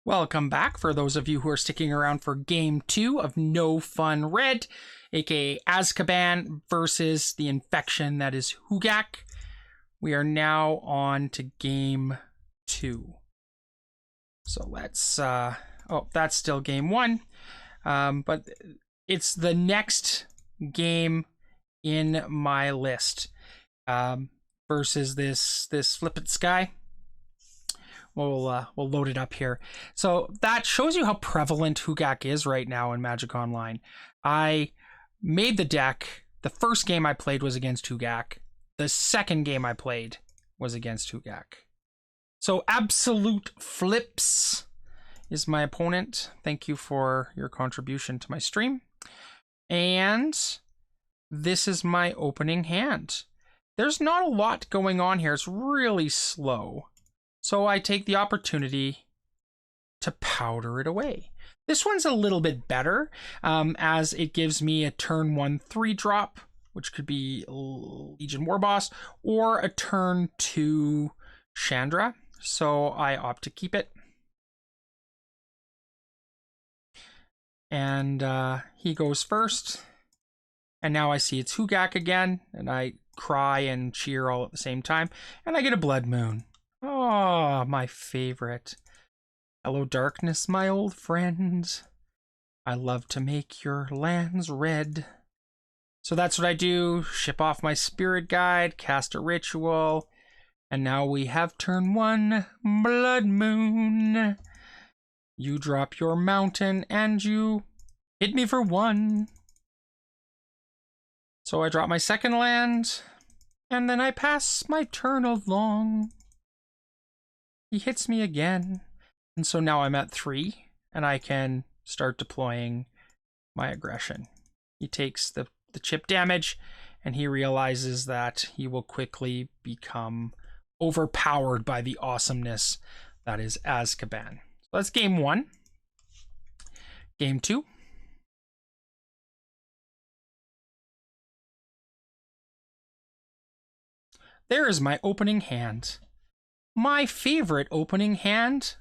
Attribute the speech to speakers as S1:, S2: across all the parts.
S1: Welcome back for those of you who are sticking around for game 2 of No Fun Red, aka Azkaban versus the infection that is Hoogak. We are now on to game 2. So let's, that's still game 1. But it's the next game in my list versus this Flippant Sky. We'll load it up here. So that shows you how prevalent Hoogak is right now in Magic Online. I made the deck. The first game I played was against Hoogak. The second game I played was against Hoogak. So Absolute Flips is my opponent. Thank you for your contribution to my stream. And this is my opening hand. There's not a lot going on here. It's really slow. So I take the opportunity to powder it away. This one's a little bit better as it gives me a turn 1 3-drop, which could be Legion Warboss, or a turn 2 Chandra. So I opt to keep it. And he goes first. And now I see it's Hoogak again, and I cry and cheer all at the same time. And I get a Blood Moon. Oh, my favorite. Hello, darkness, my old friend. I love to make your lands red. So that's what I do. Ship off my spirit guide, cast a ritual, and now we have turn 1, Blood Moon. You drop your mountain and you hit me for 1. So I drop my second land, and then I pass my turn along. He hits me again, and so now I'm at 3, and I can start deploying my aggression. He takes the chip damage, and he realizes that he will quickly become overpowered by the awesomeness that is Azkaban. So that's game 1. Game 2. There is my opening hand. My favorite opening hand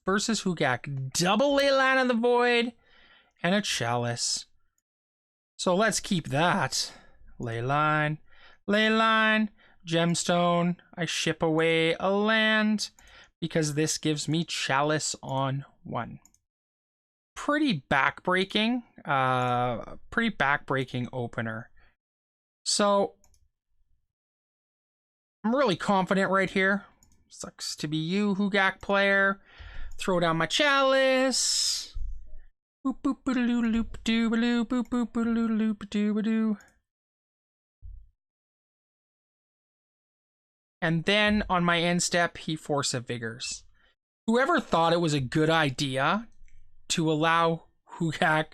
S1: versus Hoogak. Double Leyline of the Void and a Chalice. So let's keep that. Leyline, Leyline, Gemstone. I ship away a land because this gives me Chalice on 1. Pretty backbreaking opener. So I'm really confident right here. Sucks to be you, Hoogak player. Throw down my Chalice. Boop boop boop loop doo boop boop boop loop doo doo. And then on my end step, he Force of Vigors. Whoever thought it was a good idea to allow Hoogak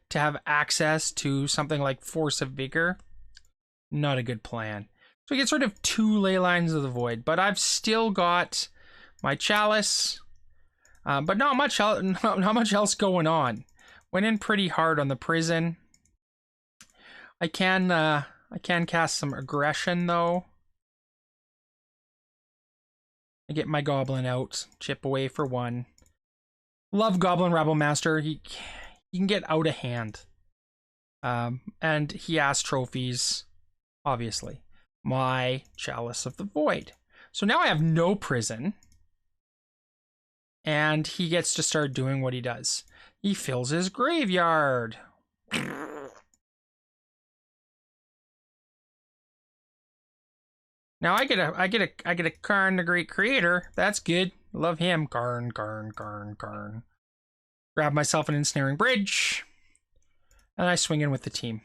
S1: to have access to something like Force of Vigor, not a good plan. So he gets rid of 2 Leylines of the Void, but I've still got my Chalice, but not much else going on. Went in pretty hard on the prison. I can cast some aggression though. I get my Goblin out, chip away for 1. Love Goblin Rebel Master. He can get out of hand, and he has trophies, obviously. My Chalice of the Void. So now I have no prison. And he gets to start doing what he does. He fills his graveyard. Now I get a Karn the Great Creator. That's good. Love him. Karn. Grab myself an Ensnaring Bridge. And I swing in with the team.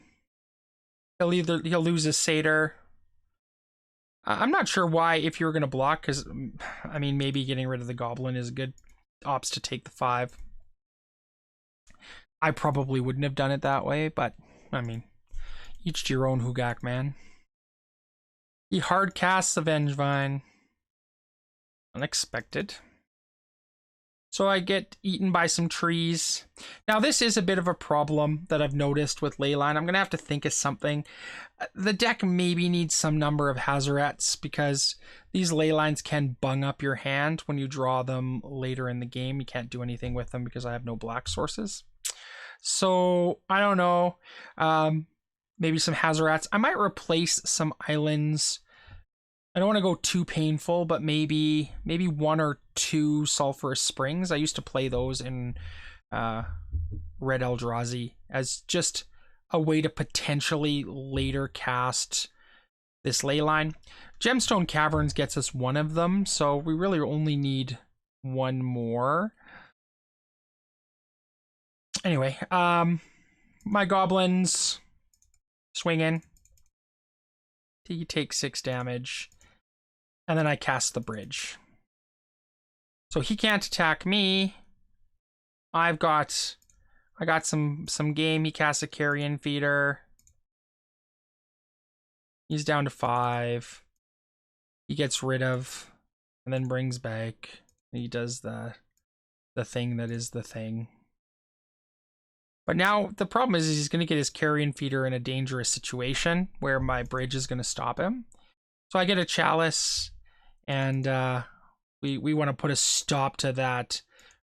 S1: He'll lose his Satyr. I'm not sure why, if you were going to block, because, I mean, maybe getting rid of the Goblin is a good ops to take the 5. I probably wouldn't have done it that way, but, I mean, each to your own, Hoogak, man. He hard casts Hogvine. Unexpected. So I get eaten by some trees. Now this is a bit of a problem that I've noticed with Leyline. I'm going to have to think of something. The deck maybe needs some number of Hazarets because these Leylines can bung up your hand when you draw them later in the game. You can't do anything with them because I have no black sources. So I don't know. Maybe some Hazarets. I might replace some islands. I don't want to go too painful, but maybe 1 or 2 Sulphurous Springs. I used to play those in Red Eldrazi as just a way to potentially later cast this Leyline. Gemstone Caverns gets us 1 of them, so we really only need 1 more. Anyway, my goblins swing in. He takes 6 damage. And then I cast the bridge. So he can't attack me. I got some game. He casts a Carrion Feeder. He's down to 5. He gets rid of and then brings back. He does the thing that is the thing. But now the problem is he's going to get his Carrion Feeder in a dangerous situation where my bridge is going to stop him. So I get a Chalice. And we want to put a stop to that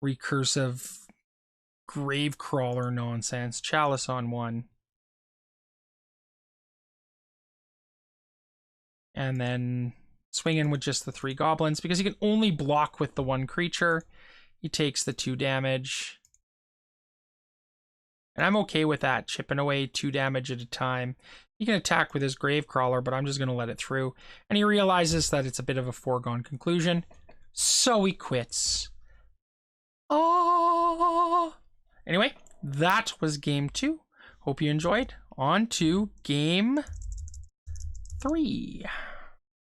S1: recursive Gravecrawler nonsense. Chalice on 1. And then swing in with just the 3 goblins because he can only block with the 1 creature. He takes the 2 damage. And I'm okay with that, chipping away 2 damage at a time. He can attack with his Gravecrawler, but I'm just going to let it through. And he realizes that it's a bit of a foregone conclusion. So he quits. Oh. Anyway, that was game 2. Hope you enjoyed. On to game 3.